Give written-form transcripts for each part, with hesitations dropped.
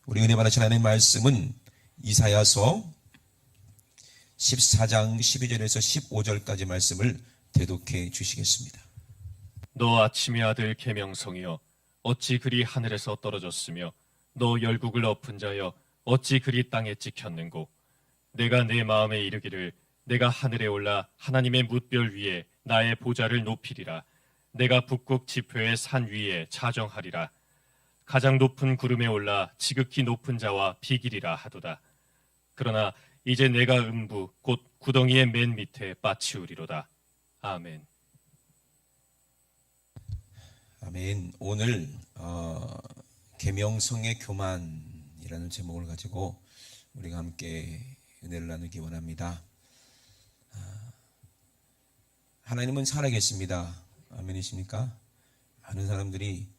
우리 은혜 받으신 하나님의 말씀은 이사야서 14장 12절에서 15절까지 말씀을 대독해 주시겠습니다. 너 아침의 아들 계명성이여 어찌 그리 하늘에서 떨어졌으며 너 열국을 엎은 자여 어찌 그리 땅에 찍혔는고 내가 내 마음에 이르기를 내가 하늘에 올라 하나님의 뭇별 위에 나의 보좌를 높이리라. 내가 북극 지표의 산 위에 자정하리라. 가장 높은 구름에 올라 지극히 높은 자와 비기리라 하도다. 그러나 이제 내가 음부 곧 구덩이의 맨 밑에 빠치우리로다. 아멘. 아멘. 오늘 계명성의 교만이라는 제목을 가지고 우리가 함께 은혜를 나누기 원합니다. 하나님은 살아계십니다. 아멘이십니까? 많은 사람들이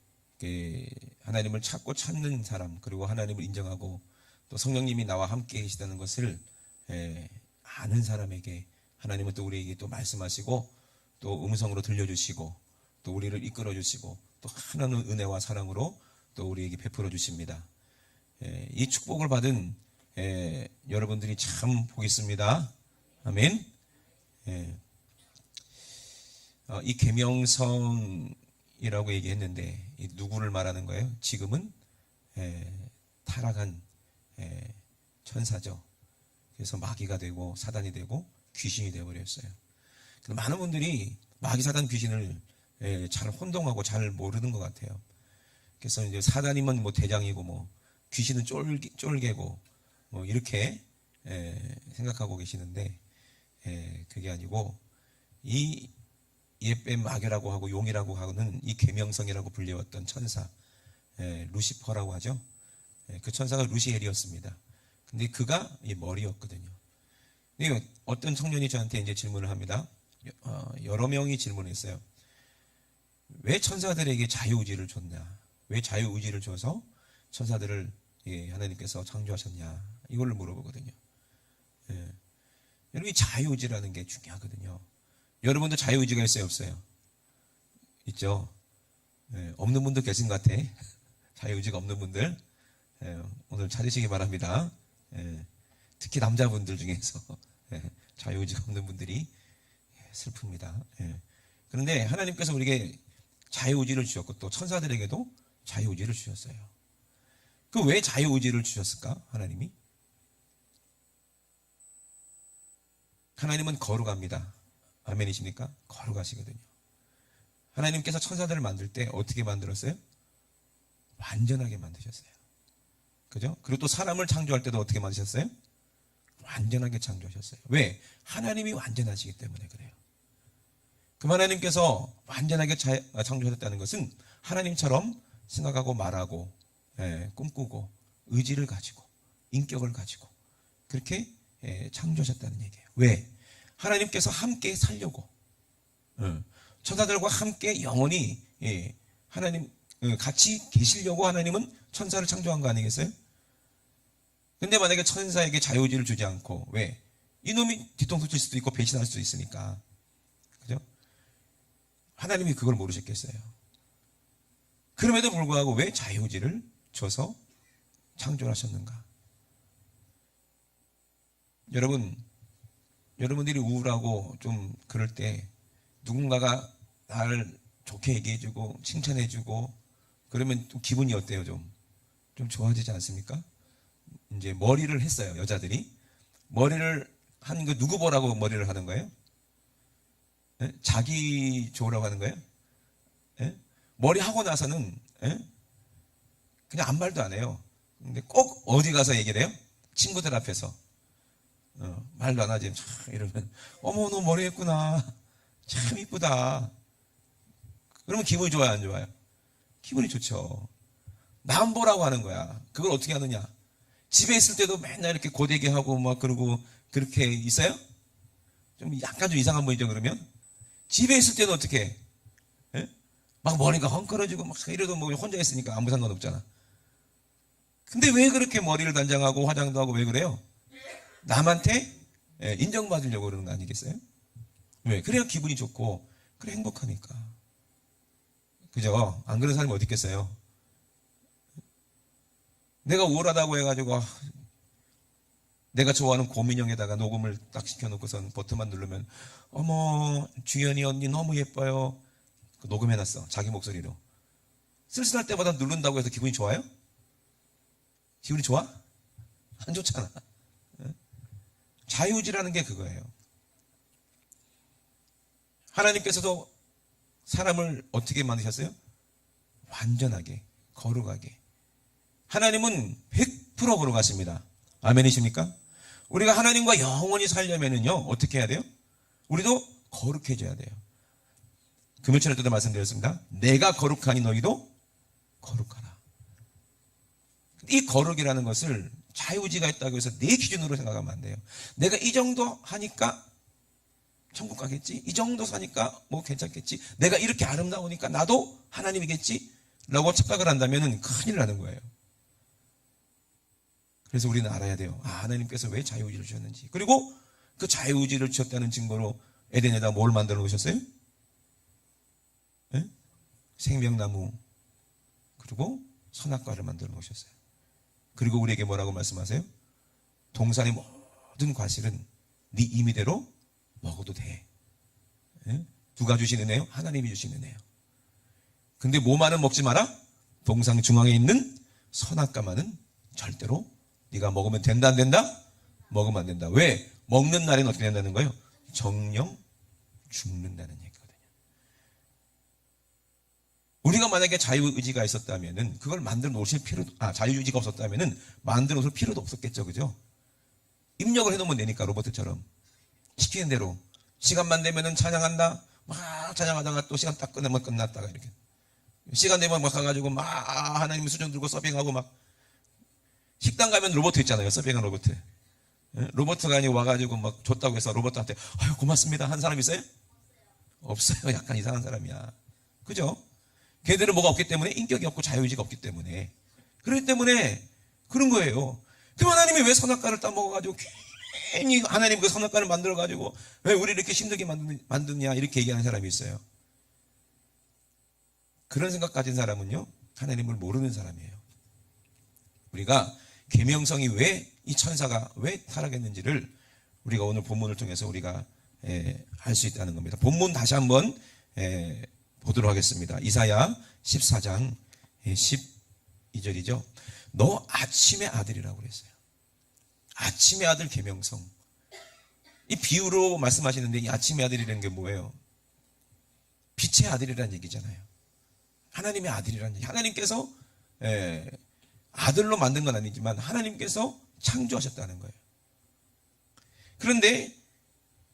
하나님을 찾는 사람, 그리고 하나님을 인정하고 또 성령님이 나와 함께 계시다는 것을 아는 사람에게 하나님은 또 우리에게 또 말씀하시고 또 음성으로 들려주시고 또 우리를 이끌어 주시고 또 하나님의 은혜와 사랑으로 또 우리에게 베풀어 주십니다. 이 축복을 받은 여러분들이 참 복이 있습니다. 아멘. 이 계명성이라고 얘기했는데 이 누구를 말하는 거예요? 지금은 타락한 천사죠. 그래서 마귀가 되고 사단이 되고 귀신이 되어버렸어요. 많은 분들이 마귀, 사단, 귀신을 잘 혼동하고 잘 모르는 것 같아요. 그래서 이제 사단이면 뭐 대장이고 뭐 귀신은 쫄개고 뭐 이렇게 생각하고 계시는데 그게 아니고 이 예뱀 마귀라고 하고 용이라고 하고는 이 계명성이라고 불리웠던 천사 루시퍼라고 하죠. 그 천사가 루시엘이었습니다. 근데 그가 이 머리였거든요. 근데 어떤 청년이 저한테 이제 질문을 합니다. 여러 명이 질문했어요. 왜 천사들에게 자유의지를 줬냐? 왜 자유의지를 줘서 천사들을 하나님께서 창조하셨냐? 이걸 물어보거든요. 여러분, 이 자유의지라는 게 중요하거든요. 여러분도 자유의지가 있어요, 없어요? 있죠? 없는 분도 계신 것 같아. 자유의지가 없는 분들 오늘 찾으시기 바랍니다. 특히 남자분들 중에서 자유의지가 없는 분들이 슬픕니다. 그런데 하나님께서 우리에게 자유의지를 주셨고 또 천사들에게도 자유의지를 주셨어요. 그 왜 자유의지를 주셨을까? 하나님이? 하나님은 거룩합니다. 아멘이십니까? 거룩하시거든요. 하나님께서 천사들을 만들 때 어떻게 만들었어요? 완전하게 만드셨어요. 그죠? 그리고 또 사람을 창조할 때도 어떻게 만드셨어요? 완전하게 창조하셨어요. 왜? 하나님이 완전하시기 때문에 그래요. 그럼 하나님께서 완전하게 창조하셨다는 것은 하나님처럼 생각하고 말하고 꿈꾸고 의지를 가지고 인격을 가지고 그렇게 창조하셨다는 얘기예요. 왜? 하나님께서 함께 살려고 천사들과 함께 영원히 하나님 같이 계시려고 하나님은 천사를 창조한 거 아니겠어요? 근데 만약에 천사에게 자유의지를 주지 않고 왜? 이놈이 뒤통수 칠 수도 있고 배신할 수도 있으니까 그죠? 하나님이 그걸 모르셨겠어요? 그럼에도 불구하고 왜 자유의지를 줘서 창조를 하셨는가? 여러분들이 우울하고 좀 그럴 때 누군가가 나를 좋게 얘기해주고 칭찬해주고 그러면 좀 기분이 어때요? 좀 좋아지지 않습니까? 이제 머리를 했어요. 여자들이 머리를 한 거 누구 보라고 머리를 하는 거예요? 자기 좋으라고 하는 거예요? 머리 하고 나서는 그냥 아무 말도 안 해요. 근데 꼭 어디 가서 얘기를 해요? 친구들 앞에서 말도 안 하지. 이러면 어머 너 머리 했구나. 참 이쁘다. 그러면 기분이 좋아요, 안 좋아요? 기분이 좋죠. 남 보라고 하는 거야. 그걸 어떻게 하느냐? 집에 있을 때도 맨날 이렇게 고데기 하고 막 그러고 그렇게 있어요? 좀 약간 좀 이상한 분이죠. 그러면 집에 있을 때도 어떻게 해? 막 머리가 헝클어지고 막 이래도 뭐 혼자 있으니까 아무 상관없잖아. 근데 왜 그렇게 머리를 단장하고 화장도 하고 왜 그래요? 남한테 인정받으려고 그러는 거 아니겠어요? 왜? 그래야 기분이 좋고 그래 행복하니까. 그죠? 안 그런 사람이 어디 있겠어요? 내가 우울하다고 해가지고 내가 좋아하는 고민형에다가 녹음을 딱 시켜놓고선 버튼만 누르면 어머 주연이 언니 너무 예뻐요. 녹음해놨어. 자기 목소리로. 쓸쓸할 때마다 누른다고 해서 기분이 좋아요? 기분이 좋아? 안 좋잖아. 자유의지라는 게 그거예요. 하나님께서도 사람을 어떻게 만드셨어요? 완전하게, 거룩하게. 하나님은 100% 거룩하십니다. 아멘이십니까? 우리가 하나님과 영원히 살려면은요, 어떻게 해야 돼요? 우리도 거룩해져야 돼요. 금요일에 때도 말씀드렸습니다. 내가 거룩하니 너희도 거룩하라. 이 거룩이라는 것을 자유의지가 있다고 해서 내 기준으로 생각하면 안 돼요. 내가 이 정도 하니까 천국 가겠지? 이 정도 사니까 뭐 괜찮겠지? 내가 이렇게 아름다우니까 나도 하나님이겠지? 라고 착각을 한다면 큰일 나는 거예요. 그래서 우리는 알아야 돼요. 하나님께서 왜 자유의지를 주셨는지. 그리고 그 자유의지를 주셨다는 증거로 에덴에다 뭘 만들어 놓으셨어요? 네? 생명나무 그리고 선악과를 만들어 놓으셨어요. 그리고 우리에게 뭐라고 말씀하세요? 동산의 모든 과실은 네 임의대로 먹어도 돼. 네? 누가 주신 은혜요? 하나님이 주신 은혜요. 근데 뭐만은 먹지 마라? 동상 중앙에 있는 선악과만은 절대로 네가 먹으면 된다 안 된다? 먹으면 안 된다. 왜? 먹는 날에는 어떻게 된다는 거예요? 정령 죽는다는 얘기거든요. 우리가 만약에 자유의지가 있었다면은 그걸 만들어 놓으실 필요도, 자유의지가 없었다면은 만들어 놓을 필요도 없었겠죠. 그죠? 입력을 해놓으면 되니까 로봇처럼. 시키는 대로. 시간만 되면은 찬양한다. 막 찬양하다가 또 시간 딱 끝나면 끝났다가 이렇게. 시간 되면 막 가가지고 막 하나님 수준 들고 서빙하고 막. 식당 가면 로봇 있잖아요. 서빙한 로봇. 로봇가 아니고 와가지고 막 줬다고 해서 로봇한테 아유 고맙습니다 한 사람 있어요? 없어요. 약간 이상한 사람이야. 그죠? 걔들은 뭐가 없기 때문에 인격이 없고 자유의지가 없기 때문에 그렇기 때문에 그런 거예요. 그럼 하나님이 왜 선악과를 따먹어가지고 괜히 하나님 그 선악과를 만들어가지고 왜 우리 이렇게 힘들게 만드냐 이렇게 얘기하는 사람이 있어요. 그런 생각 가진 사람은요 하나님을 모르는 사람이에요. 우리가 계명성이 왜 이 천사가 왜 타락했는지를 우리가 오늘 본문을 통해서 우리가 알 수 있다는 겁니다. 본문 다시 한번 보도록 하겠습니다. 이사야 14장 12절이죠. 너 아침의 아들이라고 그랬어요. 아침의 아들 계명성. 이 비유로 말씀하시는데 이 아침의 아들이라는 게 뭐예요? 빛의 아들이라는 얘기잖아요. 하나님의 아들이라는 얘기. 하나님께서 아들로 만든 건 아니지만 하나님께서 창조하셨다는 거예요. 그런데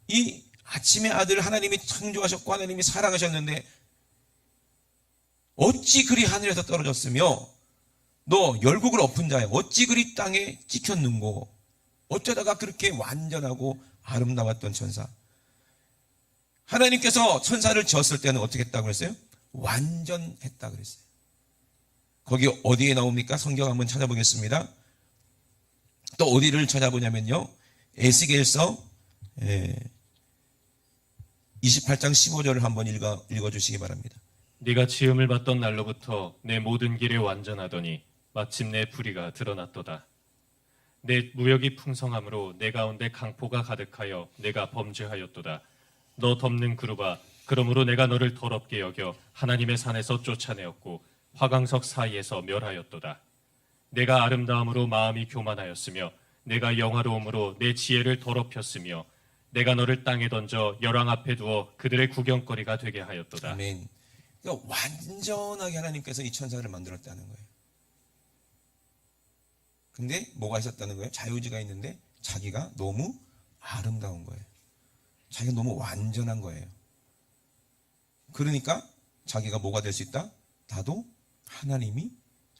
이 아침의 아들 하나님이 창조하셨고 하나님이 사랑하셨는데 어찌 그리 하늘에서 떨어졌으며 너 열국을 엎은 자야 어찌 그리 땅에 찍혔는고 어쩌다가 그렇게 완전하고 아름다웠던 천사. 하나님께서 천사를 지었을 때는 어떻게 했다고 그랬어요? 완전했다 그랬어요. 거기 어디에 나옵니까? 성경 한번 찾아보겠습니다. 또 어디를 찾아보냐면요. 에스겔서 28장 15절을 한번 읽어주시기 바랍니다. 네가 지음을 받던 날로부터 내 모든 길에 완전하더니 마침내 불의가 드러났도다. 내 무역이 풍성함으로 내 가운데 강포가 가득하여 내가 범죄하였도다. 너 덮는 그루바 그러므로 내가 너를 더럽게 여겨 하나님의 산에서 쫓아내었고 화강석 사이에서 멸하였도다. 내가 아름다움으로 마음이 교만하였으며 내가 영화로움으로 내 지혜를 더럽혔으며 내가 너를 땅에 던져 열왕 앞에 두어 그들의 구경거리가 되게 하였도다. 아멘. 그러니까 완전하게 하나님께서 이 천사를 만들었다는 거예요. 근데 뭐가 있었다는 거예요? 자유의지가 있는데 자기가 너무 아름다운 거예요. 자기가 너무 완전한 거예요. 그러니까 자기가 뭐가 될 수 있다? 나도 하나님이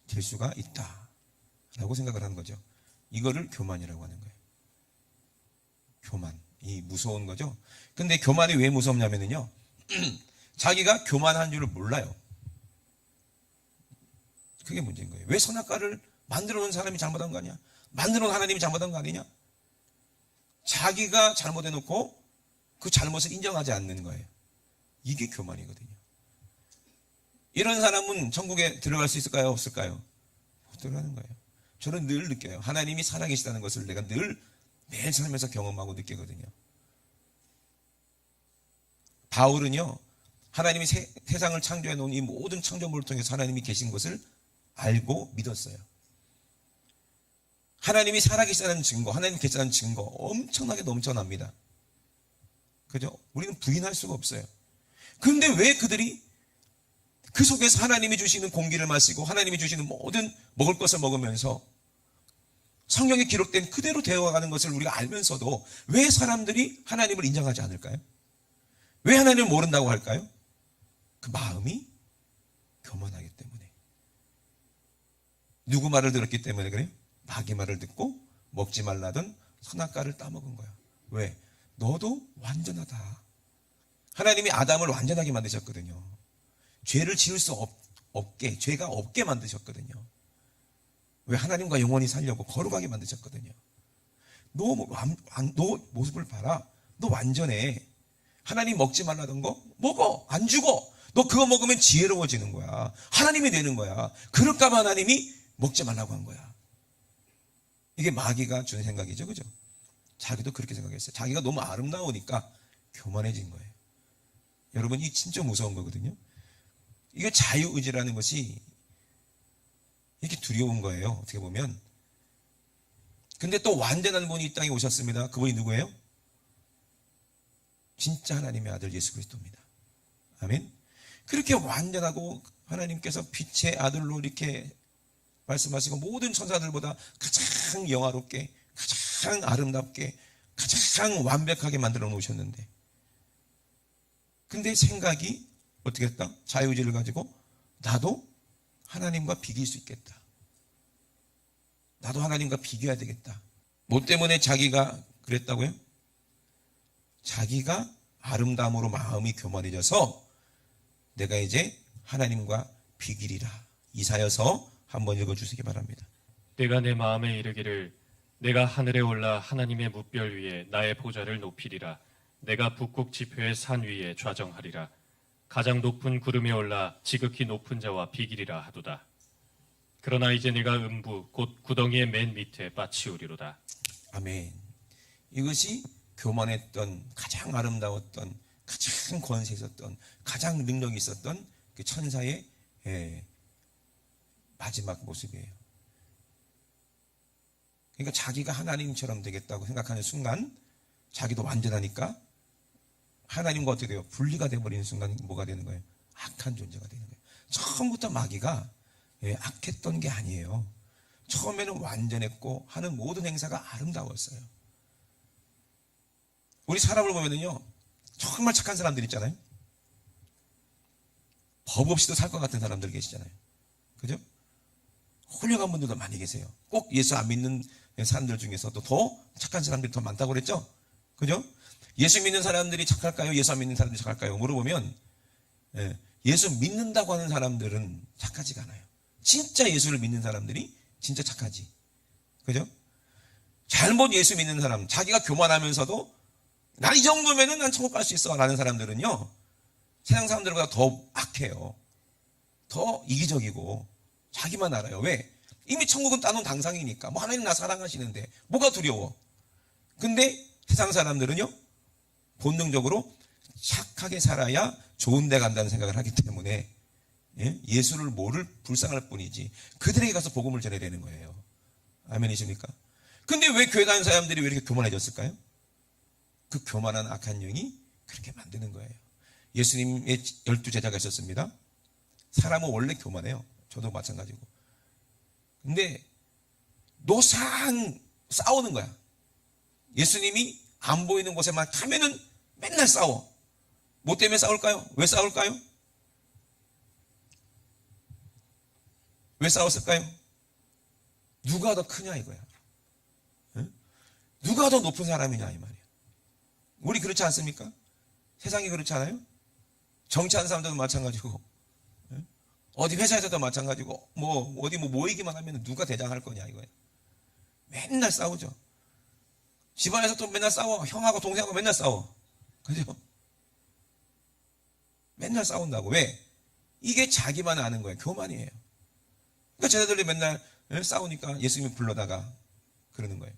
될 수가 있다 라고 생각을 하는 거죠. 이거를 교만이라고 하는 거예요. 교만. 이 무서운 거죠. 근데 교만이 왜 무섭냐면요 자기가 교만한 줄을 몰라요. 그게 문제인 거예요. 왜 선악과를 만들어 놓은 사람이 잘못한 거 아니야? 만들어 놓은 하나님이 잘못한 거 아니냐? 자기가 잘못해 놓고 그 잘못을 인정하지 않는 거예요. 이게 교만이거든요. 이런 사람은 천국에 들어갈 수 있을까요? 없을까요? 못 들어가는 거예요. 저는 늘 느껴요. 하나님이 살아계시다는 것을 내가 늘 매일 살면서 경험하고 느끼거든요. 바울은요, 하나님이 세상을 창조해 놓은 이 모든 창조물을 통해서 하나님이 계신 것을 알고 믿었어요. 하나님이 살아계시다는 증거, 하나님 계시다는 증거 엄청나게 넘쳐납니다. 그죠? 우리는 부인할 수가 없어요. 그런데 왜 그들이 그 속에서 하나님이 주시는 공기를 마시고 하나님이 주시는 모든 먹을 것을 먹으면서 성경에 기록된 그대로 되어가는 것을 우리가 알면서도 왜 사람들이 하나님을 인정하지 않을까요? 왜 하나님을 모른다고 할까요? 그 마음이 교만하기 때문에. 누구 말을 들었기 때문에 그래요? 마귀 말을 듣고 먹지 말라던 선악과를 따먹은 거야. 왜? 너도 완전하다. 하나님이 아담을 완전하게 만드셨거든요. 죄를 지을 수 없게, 죄가 없게 만드셨거든요. 왜? 하나님과 영원히 살려고 거룩하게 만드셨거든요. 너 모습을 봐라. 너 완전해. 하나님 먹지 말라던 거 먹어. 안 죽어. 너 그거 먹으면 지혜로워지는 거야. 하나님이 되는 거야. 그럴까 봐 하나님이 먹지 말라고 한 거야. 이게 마귀가 준 생각이죠. 그죠? 자기도 그렇게 생각했어요. 자기가 너무 아름다우니까 교만해진 거예요. 여러분, 이 진짜 무서운 거거든요. 이게 자유의지라는 것이 이렇게 두려운 거예요. 어떻게 보면. 근데 또 완전한 분이 이 땅에 오셨습니다. 그분이 누구예요? 진짜 하나님의 아들 예수 그리스도입니다. 아멘. 그렇게 완전하고 하나님께서 빛의 아들로 이렇게 말씀하시고 모든 천사들보다 가장 영화롭게, 가장 아름답게, 가장 완벽하게 만들어 놓으셨는데, 근데 생각이 어떻게 했다? 자유의지를 가지고 나도 하나님과 비길 수 있겠다. 나도 하나님과 비교해야 되겠다. 뭐 때문에 자기가 그랬다고요? 자기가 아름다움으로 마음이 교만해져서 내가 이제 하나님과 비기리라. 이사야서 한번 읽어주시기 바랍니다. 내가 내 마음에 이르기를 내가 하늘에 올라 하나님의 뭇별 위에 나의 보좌를 높이리라. 내가 북극 지표의 산 위에 좌정하리라. 가장 높은 구름에 올라 지극히 높은 자와 비기리라 하도다. 그러나 이제 내가 음부 곧 구덩이의 맨 밑에 빠치우리로다. 아멘. 이것이 교만했던, 가장 아름다웠던, 가장 권세 있었던, 가장 능력이 있었던 그 천사의 마지막 모습이에요. 그러니까 자기가 하나님처럼 되겠다고 생각하는 순간 자기도 완전하니까 하나님과 어떻게 돼요? 분리가 되어버리는 순간 뭐가 되는 거예요? 악한 존재가 되는 거예요. 처음부터 마귀가 악했던 게 아니에요. 처음에는 완전했고 하는 모든 행사가 아름다웠어요. 우리 사람을 보면은요, 정말 착한 사람들 있잖아요. 법 없이도 살 것 같은 사람들 계시잖아요. 그죠? 훌륭한 분들도 많이 계세요. 꼭 예수 안 믿는 사람들 중에서도 더 착한 사람들이 더 많다고 그랬죠? 그죠? 예수 믿는 사람들이 착할까요? 예수 안 믿는 사람들이 착할까요? 물어보면 예수 믿는다고 하는 사람들은 착하지가 않아요. 진짜 예수를 믿는 사람들이 진짜 착하지. 그죠? 잘못 예수 믿는 사람, 자기가 교만하면서도 난 이 정도면은 난 천국 갈 수 있어 라는 사람들은요, 세상 사람들보다 더 악해요. 더 이기적이고 자기만 알아요. 왜? 이미 천국은 따놓은 당상이니까. 뭐 하나님 나 사랑하시는데 뭐가 두려워? 근데 세상 사람들은요, 본능적으로 착하게 살아야 좋은 데 간다는 생각을 하기 때문에 예수를 모를 불쌍할 뿐이지 그들에게 가서 복음을 전해야 되는 거예요. 아멘이십니까? 근데 왜 교회 다니는 사람들이 왜 이렇게 교만해졌을까요? 그 교만한 악한 영이 그렇게 만드는 거예요. 예수님의 12제자가 있었습니다. 사람은 원래 교만해요. 저도 마찬가지고. 근데 노상 싸우는 거야. 예수님이 안 보이는 곳에만 가면은 맨날 싸워. 뭐 때문에 싸울까요? 왜 싸울까요? 왜 싸웠을까요? 누가 더 크냐 이거야. 응? 누가 더 높은 사람이냐 이 말이야. 우리 그렇지 않습니까? 세상이 그렇지 않아요? 정치하는 사람들도 마찬가지고, 어디 회사에서도 마찬가지고, 어디 모이기만 하면 누가 대장할 거냐 이거예요. 맨날 싸우죠. 집안에서 또 맨날 싸워. 형하고 동생하고 맨날 싸워. 그죠? 맨날 싸운다고. 왜? 이게 자기만 아는 거예요. 교만이에요. 그러니까 제자들이 맨날 싸우니까 예수님이 불러다가 그러는 거예요.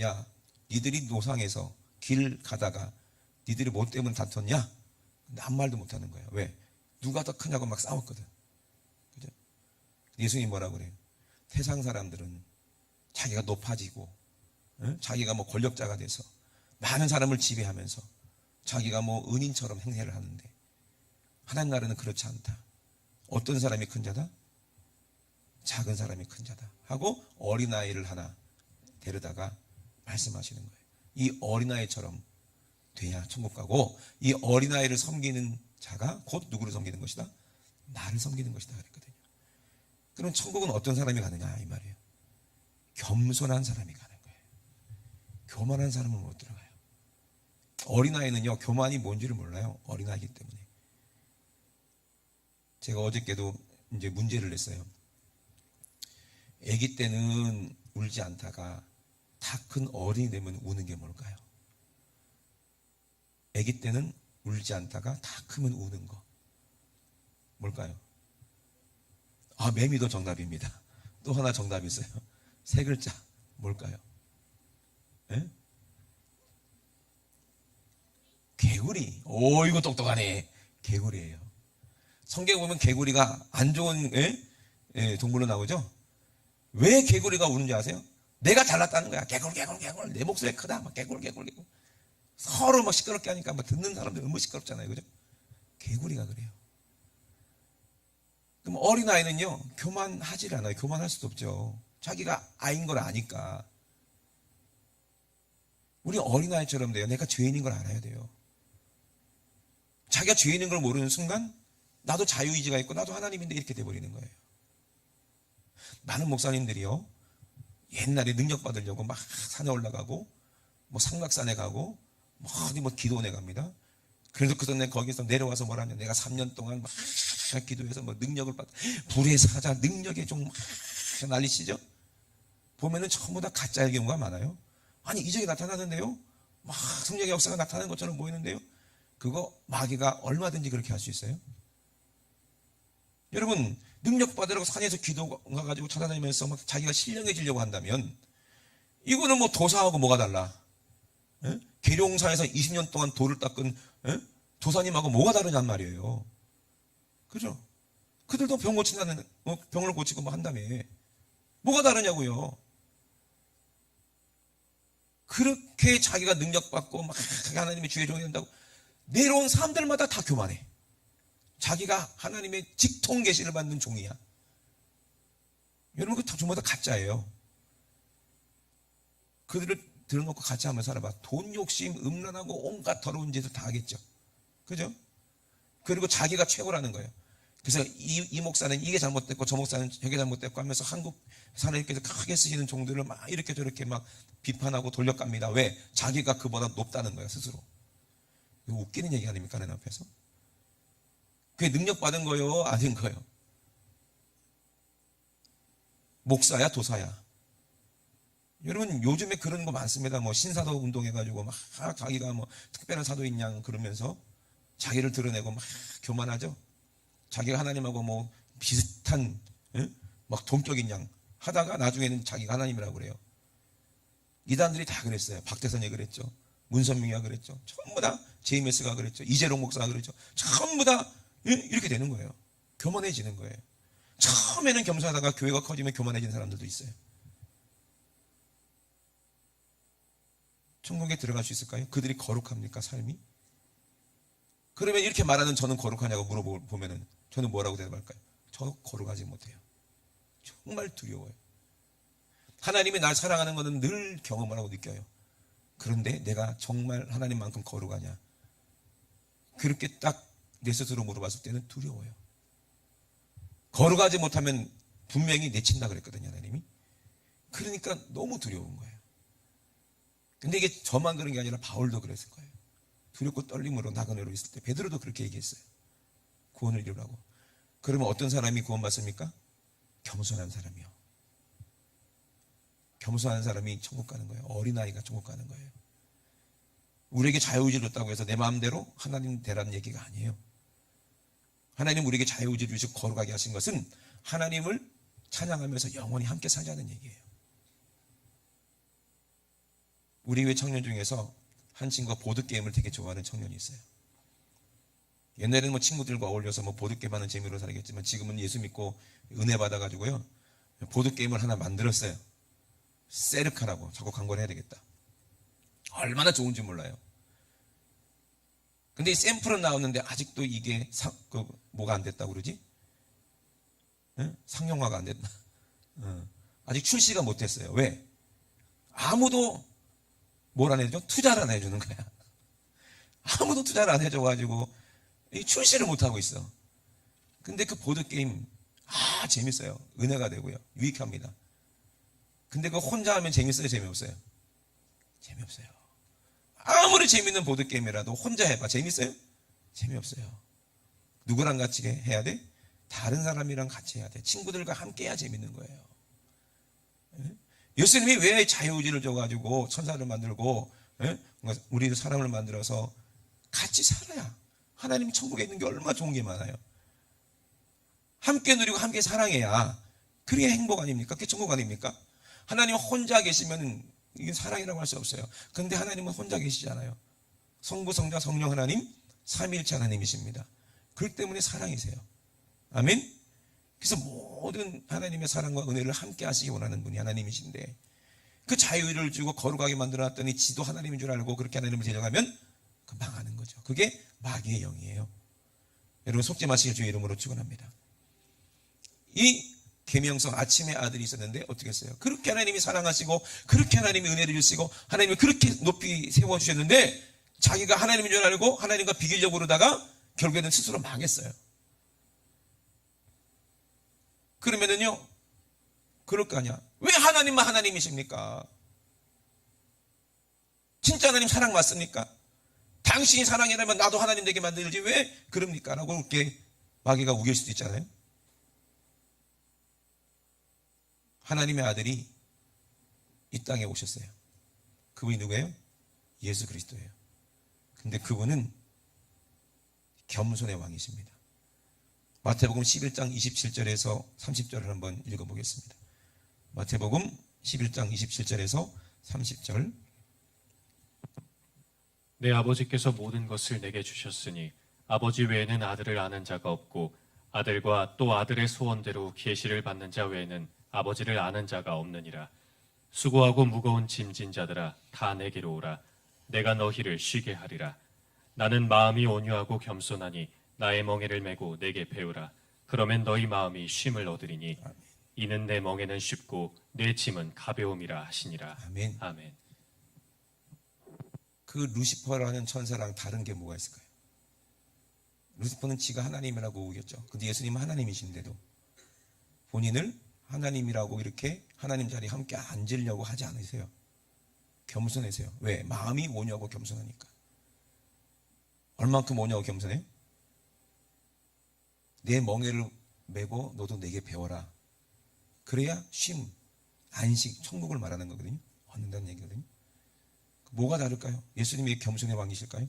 야, 니들이 노상에서 길 가다가 니들이 뭐 때문에 다퉜냐? 근데 아무 말도 못하는 거예요. 왜? 누가 더 크냐고 막 싸웠거든. 그죠? 예수님이 뭐라고 그래요? 세상 사람들은 자기가 높아지고 자기가 뭐 권력자가 돼서 많은 사람을 지배하면서 자기가 뭐 은인처럼 행세를 하는데 하나님 나라는 그렇지 않다. 어떤 사람이 큰 자다? 작은 사람이 큰 자다 하고 어린아이를 하나 데려다가 말씀하시는 거예요. 이 어린아이처럼 돼야 천국 가고 이 어린아이를 섬기는 자가 곧 누구를 섬기는 것이다? 나를 섬기는 것이다 그랬거든요. 그럼 천국은 어떤 사람이 가느냐 이 말이에요. 겸손한 사람이 가는 거예요. 교만한 사람은 못 들어가요. 어린아이는요 교만이 뭔지를 몰라요. 어린아이기 때문에. 제가 어저께도 이제 문제를 냈어요. 아기 때는 울지 않다가 다 큰 어른이 되면 우는 게 뭘까요? 아기 때는 울지 않다가 다 크면 우는 거 뭘까요? 아, 매미도 정답입니다. 또 하나 정답이 있어요. 세 글자 뭘까요? 에? 개구리. 오, 이거 똑똑하네. 개구리예요. 성경에 보면 개구리가 안 좋은 동물로 나오죠. 왜 개구리가 우는지 아세요? 내가 잘났다는 거야. 개굴 내 목소리 크다. 막 개굴 서로 막 시끄럽게 하니까 막 듣는 사람들 너무 시끄럽잖아요. 그죠? 개구리가 그래요. 그럼 어린아이는요 교만하지 않아요. 교만할 수도 없죠. 자기가 아인 걸 아니까. 우리 어린아이처럼 돼요. 내가 죄인인 걸 알아야 돼요. 자기가 죄인인 걸 모르는 순간 나도 자유의지가 있고 나도 하나님인데 이렇게 돼버리는 거예요. 많은 목사님들이요 옛날에 능력 받으려고 막 산에 올라가고 뭐 삼각산에 가고 뭐 어디 뭐 기도원에 갑니다. 그래서 그 전에 거기서 내려와서 뭐라냐, 내가 3년 동안 막 기도해서 뭐 능력을 받 불의 사자 능력에 좀 난리치죠. 보면은 전부 다 가짜의 경우가 많아요. 아니 이적이 나타나는데요 막 성령의 역사가 나타나는 것처럼 보이는데요 그거 마귀가 얼마든지 그렇게 할 수 있어요. 여러분 능력 받으라고 산에서 기도 가가지고 찾아다니면서 막 자기가 신령해지려고 한다면 이거는 뭐 도사하고 뭐가 달라? 계룡사에서 20년 동안 돌을 닦은 도사님하고 뭐가 다르냔 말이에요. 그죠? 그들도 병 고친다는 병을 고치고 뭐 한다며 뭐가 다르냐고요. 그렇게 자기가 능력 받고 막 하나님의 주의 종이 된다고 내려온 사람들마다 다 교만해. 자기가 하나님의 직통 계시를 받는 종이야. 여러분 그 전부 다 가짜예요. 그들을 들어놓고 같이 하면 살아봐. 돈 욕심, 음란하고 온갖 더러운 짓을 다 하겠죠. 그죠? 그리고 자기가 최고라는 거예요. 그래서 이 목사는 이게 잘못됐고 저 목사는 저게 잘못됐고 하면서 한국 하나님께서 크게 쓰시는 종들을 막 이렇게 저렇게 막 비판하고 돌려갑니다. 왜? 자기가 그보다 높다는 거예요, 스스로. 이거 웃기는 얘기 아닙니까, 하나님 앞에서? 그게 능력받은 거예요, 아닌 거예요? 목사야, 도사야? 여러분 요즘에 그런 거 많습니다. 뭐 신사도 운동해가지고 막 자기가 뭐 특별한 사도인 양 그러면서 자기를 드러내고 막 교만하죠. 자기가 하나님하고 뭐 비슷한 막 동격인 양 하다가 나중에는 자기가 하나님이라고 그래요. 이단들이 다 그랬어요. 박대선이 그랬죠. 문선명이가 그랬죠. 전부 다 제이메스가 그랬죠. 이재롱 목사가 그랬죠. 전부 다 이렇게 되는 거예요. 교만해지는 거예요. 처음에는 겸손하다가 교회가 커지면 교만해지는 사람들도 있어요. 천국에 들어갈 수 있을까요? 그들이 거룩합니까, 삶이? 그러면 이렇게 말하는 저는 거룩하냐고 물어보면은 저는 뭐라고 대답할까요? 저 거룩하지 못해요. 정말 두려워요. 하나님이 날 사랑하는 것은 늘 경험을 하고 느껴요. 그런데 내가 정말 하나님만큼 거룩하냐? 그렇게 딱 내 스스로 물어봤을 때는 두려워요. 거룩하지 못하면 분명히 내친다 그랬거든요, 하나님이. 그러니까 너무 두려운 거예요. 근데 이게 저만 그런 게 아니라 바울도 그랬을 거예요. 두렵고 떨림으로 나그네로 있을 때 베드로도 그렇게 얘기했어요. 구원을 이루라고. 그러면 어떤 사람이 구원받습니까? 겸손한 사람이요. 겸손한 사람이 천국 가는 거예요. 어린아이가 천국 가는 거예요. 우리에게 자유의지를 줬다고 해서 내 마음대로 하나님 되라는 얘기가 아니에요. 하나님 우리에게 자유의지를 주시고 거룩하게 하신 것은 하나님을 찬양하면서 영원히 함께 살자는 얘기예요. 우리 교회 청년 중에서 한 친구가 보드게임을 되게 좋아하는 청년이 있어요. 옛날에는 뭐 친구들과 어울려서 뭐 보드게임 하는 재미로 살겠지만 지금은 예수 믿고 은혜 받아가지고요. 보드게임을 하나 만들었어요. 세르카라고. 자꾸 광고를 해야 되겠다. 얼마나 좋은지 몰라요. 근데 이 샘플은 나왔는데 아직도 이게 뭐가 안 됐다고 그러지? 응? 상용화가 안 됐나? 아직 출시가 못 됐어요. 왜? 아무도 뭘 안 해줘? 투자를 안 해주는 거야. 아무도 투자를 안 해줘가지고 출시를 못 하고 있어. 근데 그 보드게임 재밌어요. 은혜가 되고요. 유익합니다. 근데 그거 혼자 하면 재밌어요? 재미없어요? 재미없어요. 아무리 재밌는 보드게임이라도 혼자 해봐. 재밌어요? 재미없어요. 누구랑 같이 해야 돼? 다른 사람이랑 같이 해야 돼. 친구들과 함께 해야 재밌는 거예요. 예수님이 왜 자유의지를 줘가지고 천사를 만들고 우리 사람을 만들어서 같이 살아야 하나님 천국에 있는 게 얼마나 좋은 게 많아요. 함께 누리고 함께 사랑해야 그게 행복 아닙니까? 그게 천국 아닙니까? 하나님 혼자 계시면 이게 사랑이라고 할 수 없어요. 그런데 하나님은 혼자 계시잖아요. 성부, 성자, 성령 하나님 삼위일체 하나님이십니다. 그렇기 때문에 사랑이세요. 아멘? 그래서 모든 하나님의 사랑과 은혜를 함께 하시기 원하는 분이 하나님이신데 그 자유를 주고 거룩하게 만들어놨더니 지도 하나님인 줄 알고 그렇게 하나님을 제정하면 그 망하는 거죠. 그게 마귀의 영이에요. 여러분 속지 마시길 주의 이름으로 축원합니다. 이 계명성 아침의 아들이 있었는데 어떻게 했어요? 그렇게 하나님이 사랑하시고 그렇게 하나님이 은혜를 주시고 하나님이 그렇게 높이 세워주셨는데 자기가 하나님인 줄 알고 하나님과 비교려고 그러다가 결국에는 스스로 망했어요. 그러면은요 그럴 거 아니야. 왜 하나님만 하나님이십니까? 진짜 하나님 사랑 맞습니까? 당신이 사랑이라면 나도 하나님 되게 만들지 왜 그럽니까? 라고 이렇게 마귀가 우길 수도 있잖아요. 하나님의 아들이 이 땅에 오셨어요. 그분이 누구예요? 예수 그리스도예요. 근데 그분은 겸손의 왕이십니다. 마태복음 11장 27절에서 30절을 한번 읽어보겠습니다. 마태복음 11장 27절에서 30절. 내 아버지께서 모든 것을 내게 주셨으니 아버지 외에는 아들을 아는 자가 없고 아들과 또 아들의 소원대로 계시를 받는 자 외에는 아버지를 아는 자가 없느니라. 수고하고 무거운 짐진 자들아 다 내게로 오라. 내가 너희를 쉬게 하리라. 나는 마음이 온유하고 겸손하니 나의 멍에를 메고 내게 배우라. 그러면 너희 마음이 쉼을 얻으리니 이는 내 멍에는 쉽고 내 짐은 가벼움이라 하시니라. 아멘. 아멘. 그 루시퍼라는 천사랑 다른 게 뭐가 있을까요? 루시퍼는 지가 하나님이라고 우겼죠. 근데 예수님은 하나님이신데도 본인을 하나님이라고 이렇게 하나님 자리에 함께 앉으려고 하지 않으세요. 겸손하세요. 왜? 마음이 온유하고 겸손하니까. 얼만큼 온유하고 겸손해요? 내 멍에를 메고 너도 내게 배워라. 그래야 쉼, 안식, 천국을 말하는 거거든요. 얻는다는 얘기거든요. 뭐가 다를까요? 예수님이 겸손의 왕이실까요?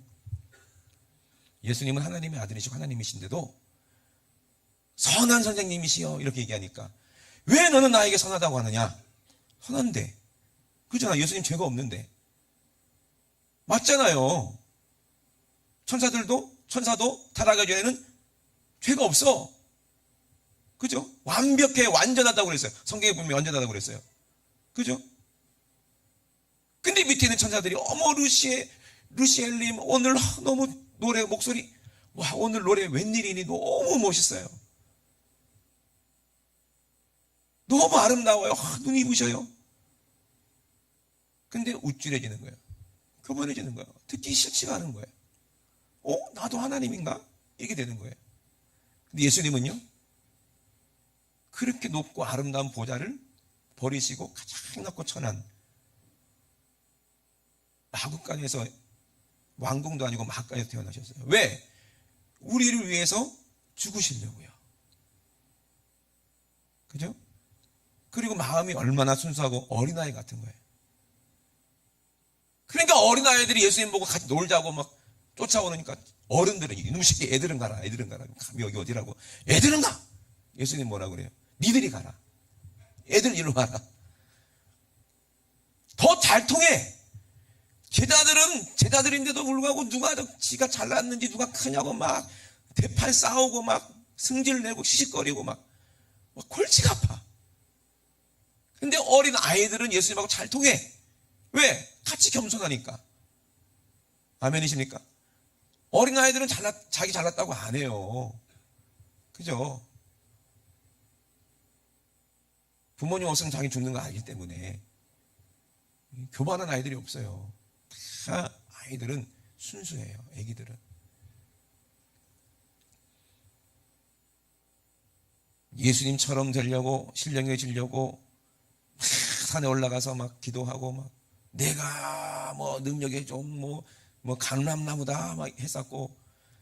예수님은 하나님의 아들이시고 하나님이신데도 선한 선생님이시여 이렇게 얘기하니까 왜 너는 나에게 선하다고 하느냐? 선한데. 그렇잖아. 예수님 죄가 없는데. 맞잖아요. 천사도 타락하기 전에는 죄가 없어. 그죠? 완벽해, 완전하다고 그랬어요. 성경에 보면 완전하다고 그랬어요. 그죠? 근데 밑에 있는 천사들이 어머 루시엘님 오늘 너무 노래 목소리 와 오늘 노래 웬일이니 너무 멋있어요. 너무 아름다워요. 눈이 부셔요. 근데 우쭐해지는 거예요. 교만해지는 거예요. 듣기 싫지가 않은 거예요. 나도 하나님인가? 이렇게 되는 거예요. 근데 예수님은요 그렇게 높고 아름다운 보좌를 버리시고 가장 낮고 천한 마구간에서 왕궁도 아니고 마구간에서 태어나셨어요. 왜? 우리를 위해서 죽으시려고요. 그죠? 그리고 마음이 얼마나 순수하고 어린아이 같은 거예요. 그러니까 어린아이들이 예수님 보고 같이 놀자고 막 쫓아오니까 어른들은 이놈 새끼 애들은 가라. 감히 여기 어디라고. 애들은 가. 예수님 뭐라고 그래요? 니들이 가라. 애들 일로 와라. 더 잘 통해. 제자들은 제자들인데도 불구하고 누가 지가 잘났는지 누가 크냐고 막 대판 싸우고 막 승질 내고 시식거리고 막 골치가 아파. 근데 어린 아이들은 예수님하고 잘 통해. 왜? 같이 겸손하니까. 아멘이십니까? 어린 아이들은 자기 잘났다고 안 해요. 그죠? 부모님 없으면 자기 죽는 거 알기 때문에. 교만한 아이들이 없어요. 다 아이들은 순수해요. 애기들은. 예수님처럼 되려고 신령해지려고 산에 올라가서 막 기도하고 막 내가 뭐 능력이 좀 뭐 강남나무다 막 했었고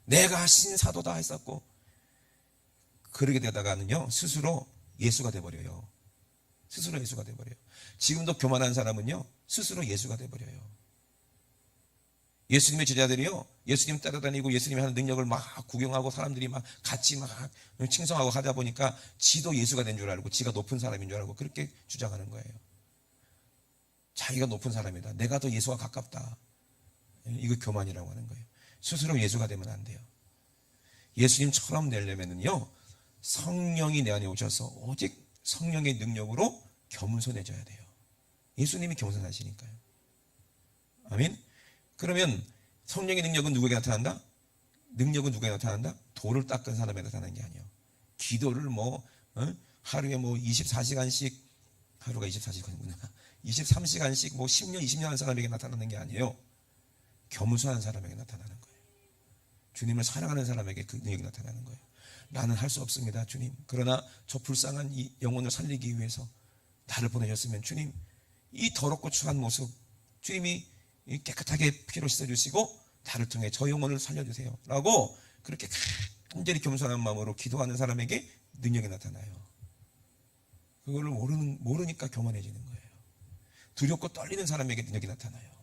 내가 신사도다 했었고 그러게 되다가는요 스스로 예수가 돼버려요. 스스로 예수가 돼버려요. 지금도 교만한 사람은요 스스로 예수가 돼버려요. 예수님의 제자들이요 예수님 따라다니고 예수님이 하는 능력을 막 구경하고 사람들이 막 같이 막 칭송하고 하다 보니까 지도 예수가 된 줄 알고 지가 높은 사람인 줄 알고 그렇게 주장하는 거예요. 자기가 높은 사람이다. 내가 더 예수와 가깝다. 이거 교만이라고 하는 거예요. 스스로 예수가 되면 안 돼요. 예수님처럼 되려면요 성령이 내 안에 오셔서 오직 성령의 능력으로 겸손해져야 돼요. 예수님이 겸손하시니까요. 아멘. 그러면 성령의 능력은 누구에게 나타난다? 능력은 누구에게 나타난다? 돌을 닦은 사람에게 나타나는 게 아니에요. 기도를 하루에 24시간씩 하루가 24시간이구나. 23시간씩 10년 20년 하는 사람에게 나타나는 게 아니에요. 겸손한 사람에게 나타나는 거예요. 주님을 사랑하는 사람에게 그 능력이 나타나는 거예요. 나는 할 수 없습니다 주님. 그러나 저 불쌍한 이 영혼을 살리기 위해서 나를 보내셨으면 주님 이 더럽고 추한 모습 주님이 깨끗하게 피로 씻어주시고 나를 통해 저 영혼을 살려주세요 라고 그렇게 간절히 겸손한 마음으로 기도하는 사람에게 능력이 나타나요. 그거를 모르니까 교만해지는 거예요. 두렵고 떨리는 사람에게 능력이 나타나요.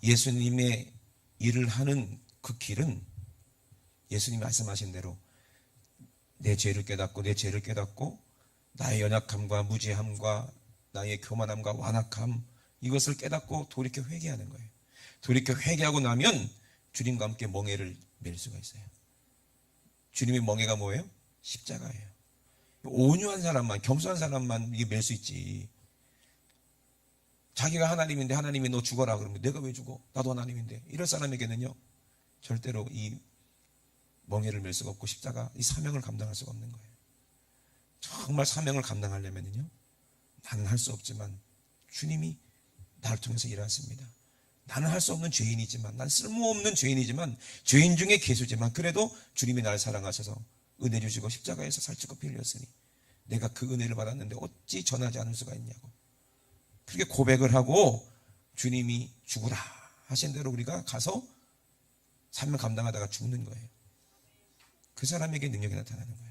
예수님의 일을 하는 그 길은 예수님이 말씀하신 대로 내 죄를 깨닫고 나의 연약함과 무지함과 나의 교만함과 완악함 이것을 깨닫고 돌이켜 회개하는 거예요. 돌이켜 회개하고 나면 주님과 함께 멍에를 맬 수가 있어요. 주님의 멍에가 뭐예요? 십자가예요. 온유한 사람만 겸손한 사람만 이게 맬 수 있지. 자기가 하나님인데 하나님이 너 죽어라 그러면 내가 왜 죽어? 나도 하나님인데 이럴 사람에게는요 절대로 이 멍에를 맬 수가 없고 십자가 이 사명을 감당할 수가 없는 거예요. 정말 사명을 감당하려면요 나는 할 수 없지만 주님이 나를 통해서 일하십니다. 나는 할 수 없는 죄인이지만 난 쓸모없는 죄인이지만 죄인 중에 괴수지만 그래도 주님이 나를 사랑하셔서 은혜 주시고 십자가에서 살찌고 피 흘렸으니 내가 그 은혜를 받았는데 어찌 전하지 않을 수가 있냐고 그렇게 고백을 하고 주님이 죽으라 하신 대로 우리가 가서 사명 감당하다가 죽는 거예요. 그 사람에게 능력이 나타나는 거예요.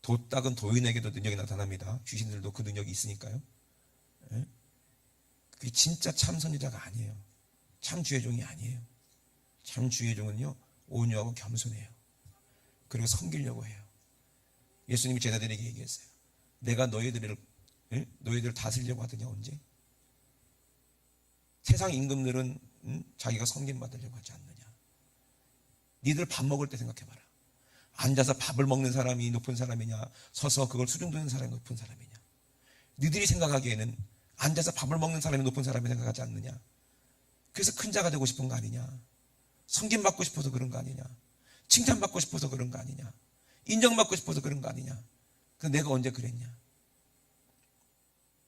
도딱은 도인에게도 능력이 나타납니다. 귀신들도 그 능력이 있으니까요. 그게 진짜 참 선지자가 아니에요. 참 주의 종이 아니에요. 참 주의 종은요 온유하고 겸손해요. 그리고 섬기려고 해요. 예수님이 제자들에게 얘기했어요. 내가 너희들을 다스리려고 하더니 언제? 세상 임금들은 자기가 섬김받으려고 하지 않느냐. 니들 밥 먹을 때 생각해봐라. 앉아서 밥을 먹는 사람이 높은 사람이냐 서서 그걸 수중드는 사람이 높은 사람이냐. 니들이 생각하기에는 앉아서 밥을 먹는 사람이 높은 사람이 생각하지 않느냐. 그래서 큰 자가 되고 싶은 거 아니냐. 섬김받고 싶어서 그런 거 아니냐. 칭찬받고 싶어서 그런 거 아니냐. 인정받고 싶어서 그런 거 아니냐. 근데 내가 언제 그랬냐.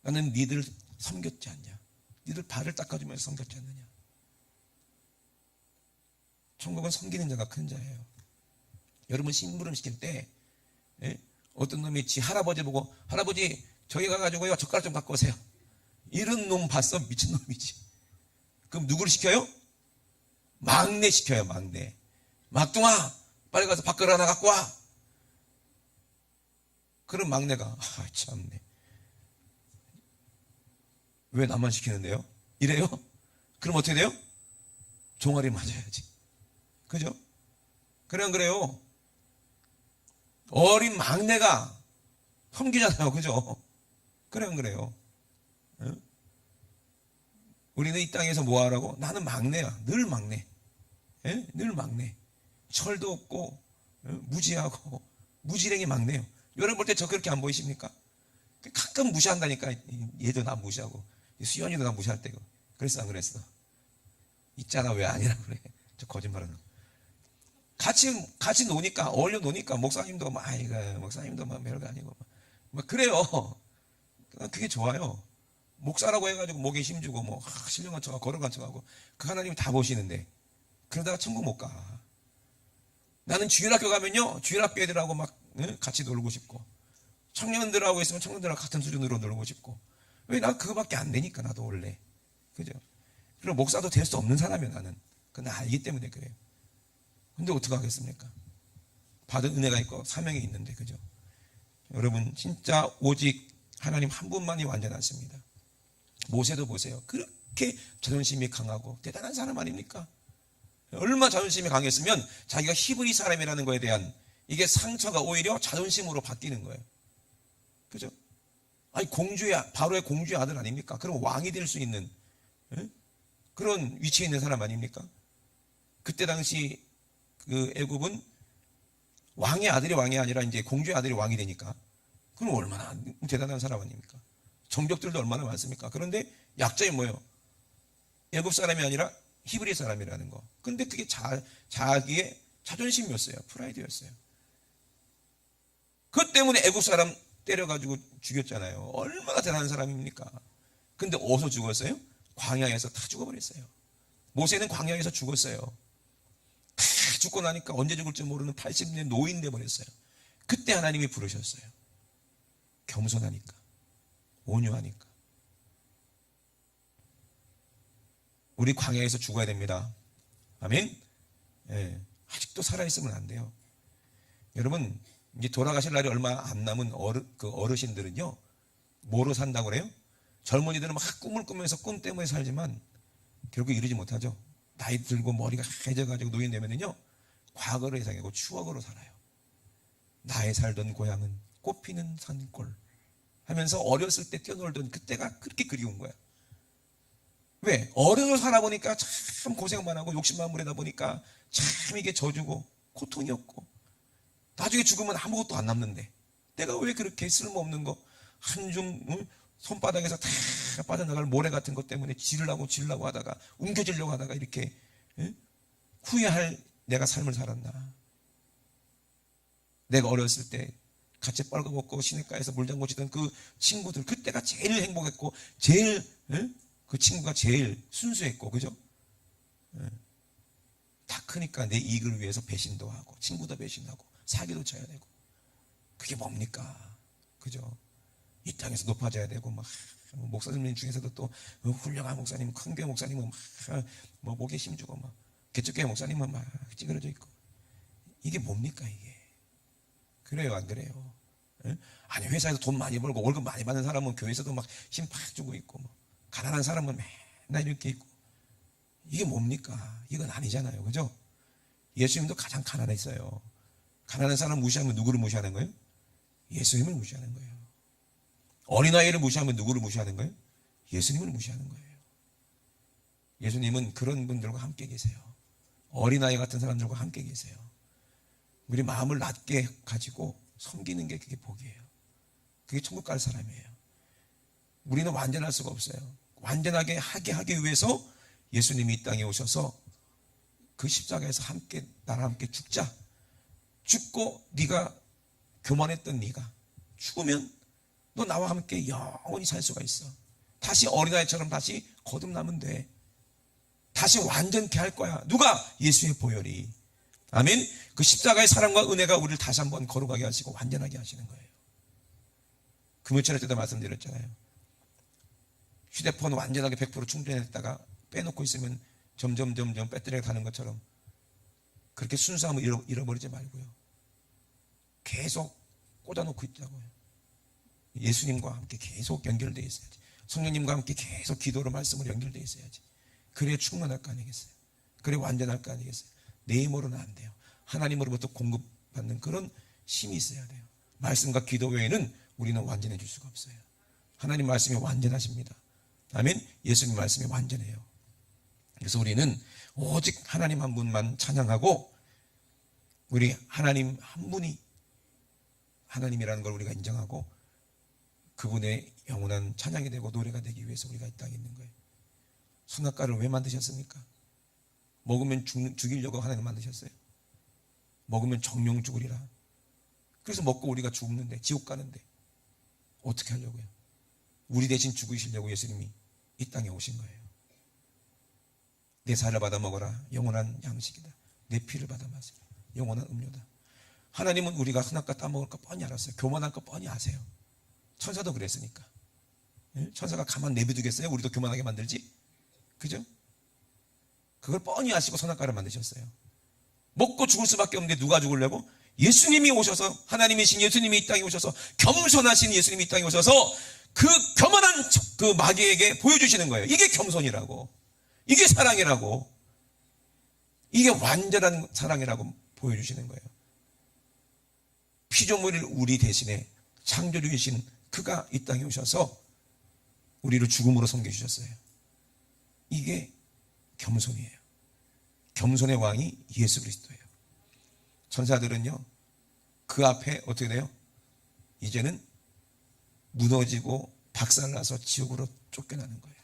나는 니들 섬겼지 않냐. 니들 발을 닦아주면서 섬겼지 않느냐. 천국은 섬기는 자가 큰 자예요. 여러분 심부름 시킬 때 어떤 놈이 지 할아버지 보고 할아버지 저기 가가지고요 젓가락 좀 갖고 오세요. 이런 놈 봤어? 미친놈이지. 그럼 누구를 시켜요? 막내 시켜요. 막내. 막둥아 빨리 가서 밥그릇 하나 갖고 와. 그럼 막내가 참네 왜 나만 시키는데요? 이래요? 그럼 어떻게 돼요? 종아리 맞아야지. 그죠? 그래 안 그래요? 어린 막내가 섬기잖아요. 그죠? 그래 안 그래요? 응? 우리는 이 땅에서 뭐 하라고? 나는 막내야. 늘 막내. 예? 늘 막내. 철도 없고 무지하고 무지랭이 막내요. 여러분 볼 때 저 그렇게 안 보이십니까? 가끔 무시한다니까. 얘도 나 무시하고 수연이도 나 무시할 때고. 그랬어 안 그랬어? 있잖아 왜 아니라 그래. 저 거짓말하는. 같이 노니까 어울려 노니까 목사님도 막 이거 목사님도 막 별거 아니고 막 그래요. 그게 좋아요. 목사라고 해가지고 목에 힘주고 뭐 신령한 척하고 거룩한 척하고 그 하나님이 다 보시는데 그러다가 천국 못 가. 나는 주일학교 가면요 주일학교 애들하고 막 같이 놀고 싶고 청년들하고 있으면 청년들하고 같은 수준으로 놀고 싶고 왜 난 그거밖에 안 되니까 나도 원래 그죠? 그리고 목사도 될 수 없는 사람이야 나는. 그건 알기 때문에 그래요. 근데 어떻게 하겠습니까? 받은 은혜가 있고 사명이 있는데 그죠? 여러분 진짜 오직 하나님 한 분만이 완전하십니다. 모세도 보세요. 그렇게 자존심이 강하고 대단한 사람 아닙니까? 얼마나 자존심이 강했으면 자기가 히브리 사람이라는 거에 대한 이게 상처가 오히려 자존심으로 바뀌는 거예요. 그죠? 아니 바로의 공주의 아들 아닙니까? 그럼 왕이 될 수 있는 그런 위치에 있는 사람 아닙니까? 그때 당시 그 애굽은 왕의 아들이 왕이 아니라 이제 공주의 아들이 왕이 되니까 그럼 얼마나 대단한 사람 아닙니까? 정적들도 얼마나 많습니까? 그런데 약점이 뭐예요? 애굽 사람이 아니라 히브리 사람이라는 거. 근데 그게 자기의 자존심이었어요. 프라이드였어요. 그 때문에 애굽 사람 때려가지고 죽였잖아요. 얼마나 대단한 사람입니까? 근데 어디서 죽었어요? 광야에서 다 죽어버렸어요. 모세는 광야에서 죽었어요. 다 죽고 나니까 언제 죽을지 모르는 80년 노인 돼버렸어요. 그때 하나님이 부르셨어요. 겸손하니까 온유하니까. 우리 광야에서 죽어야 됩니다. 아멘. 예, 아직도 살아있으면 안 돼요. 여러분 이제 돌아가실 날이 얼마 안 남은 어르신들은요 뭐로 산다고 그래요? 젊은이들은 막 꿈을 꾸면서 꿈 때문에 살지만 결국 이루지 못하죠. 나이 들고 머리가 하얘져가지고 노인 되면은요 과거를 회상하고 추억으로 살아요. 나의 살던 고향은 꽃피는 산골 하면서 어렸을 때 뛰어놀던 그때가 그렇게 그리운 거야. 왜? 어른으로 살아보니까 참 고생만 하고 욕심만 부리다 보니까 참 이게 저주고 고통이었고 나중에 죽으면 아무것도 안 남는데 내가 왜 그렇게 쓸모없는 거 한줌 손바닥에서 다 빠져나갈 모래 같은 것 때문에 지르려고 하다가 옮겨지려고 하다가 이렇게 후회할 내가 삶을 살았나. 내가 어렸을 때 같이 빨가벗고 시냇가에서 물장구 치던 그 친구들 그때가 제일 행복했고 제일 그 친구가 제일 순수했고 그죠? 다 크니까 내 이익을 위해서 배신도 하고 친구도 배신하고 사기도 쳐야 되고 그게 뭡니까? 그죠? 이 땅에서 높아져야 되고 막 목사님 중에서도 또 훌륭한 목사님, 큰 교회 목사님은 막 목에 힘주고 막 개척교회 목사님은 막 찌그러져 있고 이게 뭡니까 이게? 그래요 안 그래요? 아니 회사에서 돈 많이 벌고 월급 많이 받는 사람은 교회에서도 막 힘 팍 주고 있고 뭐 가난한 사람은 맨날 이렇게 있고 이게 뭡니까? 이건 아니잖아요. 그죠? 예수님도 가장 가난했어요. 가난한 사람 무시하면 누구를 무시하는 거예요? 예수님을 무시하는 거예요. 어린아이를 무시하면 누구를 무시하는 거예요? 예수님을 무시하는 거예요. 예수님은 그런 분들과 함께 계세요. 어린아이 같은 사람들과 함께 계세요. 우리 마음을 낮게 가지고 섬기는 게 그게 복이에요. 그게 천국 갈 사람이에요. 우리는 완전할 수가 없어요. 완전하게 하기 위해서 예수님이 이 땅에 오셔서 그 십자가에서 함께 나랑 함께 죽자. 죽고 네가 교만했던 네가 죽으면 너 나와 함께 영원히 살 수가 있어. 다시 어린아이처럼 다시 거듭나면 돼. 다시 완전케 할 거야. 누가? 예수의 보혈이. 아멘. 그 십자가의 사랑과 은혜가 우리를 다시 한번 거룩하게 하시고 완전하게 하시는 거예요. 금요일날 때도 말씀드렸잖아요. 휴대폰 완전하게 100% 충전했다가 빼놓고 있으면 점점 배터리가 가는 것처럼 그렇게 순수함을 잃어버리지 말고요. 계속 꽂아놓고 있자고요. 예수님과 함께 계속 연결되어 있어야지. 성령님과 함께 계속 기도로 말씀으로 연결되어 있어야지. 그래야 충만할 거 아니겠어요? 그래야 완전할 거 아니겠어요? 내 힘으로는 안 돼요. 하나님으로부터 공급받는 그런 힘이 있어야 돼요. 말씀과 기도 외에는 우리는 완전해질 수가 없어요. 하나님 말씀이 완전하십니다. 아멘. 예수님 말씀이 완전해요. 그래서 우리는 오직 하나님 한 분만 찬양하고, 우리 하나님 한 분이 하나님이라는 걸 우리가 인정하고 그분의 영원한 찬양이 되고 노래가 되기 위해서 우리가 이 땅에 있는 거예요. 선악과를 왜 만드셨습니까? 먹으면 죽이려고 하나님 만드셨어요. 먹으면 정령 죽으리라. 그래서 먹고 우리가 죽는데, 지옥 가는데 어떻게 하려고요? 우리 대신 죽으시려고 예수님이 이 땅에 오신 거예요. 내 살을 받아 먹어라. 영원한 양식이다. 내 피를 받아 마시라. 영원한 음료다. 하나님은 우리가 선악과 따먹을 거 뻔히 알았어요. 교만할 거 뻔히 아세요. 천사도 그랬으니까. 천사가 가만 내비두겠어요? 우리도 교만하게 만들지? 그죠? 그걸 뻔히 아시고 선악과를 만드셨어요. 먹고 죽을 수밖에 없는데 누가 죽으려고? 예수님이 오셔서, 하나님이신 예수님이 이 땅에 오셔서, 겸손하신 예수님이 이 땅에 오셔서 그 교만한 그 마귀에게 보여주시는 거예요. 이게 겸손이라고, 이게 사랑이라고, 이게 완전한 사랑이라고 보여주시는 거예요. 피조물을 우리 대신에 창조주이신 그가 이 땅에 오셔서 우리를 죽음으로 섬겨주셨어요. 이게 겸손이에요. 겸손의 왕이 예수 그리스도예요. 천사들은요, 그 앞에 어떻게 돼요? 이제는 무너지고 박살나서 지옥으로 쫓겨나는 거예요.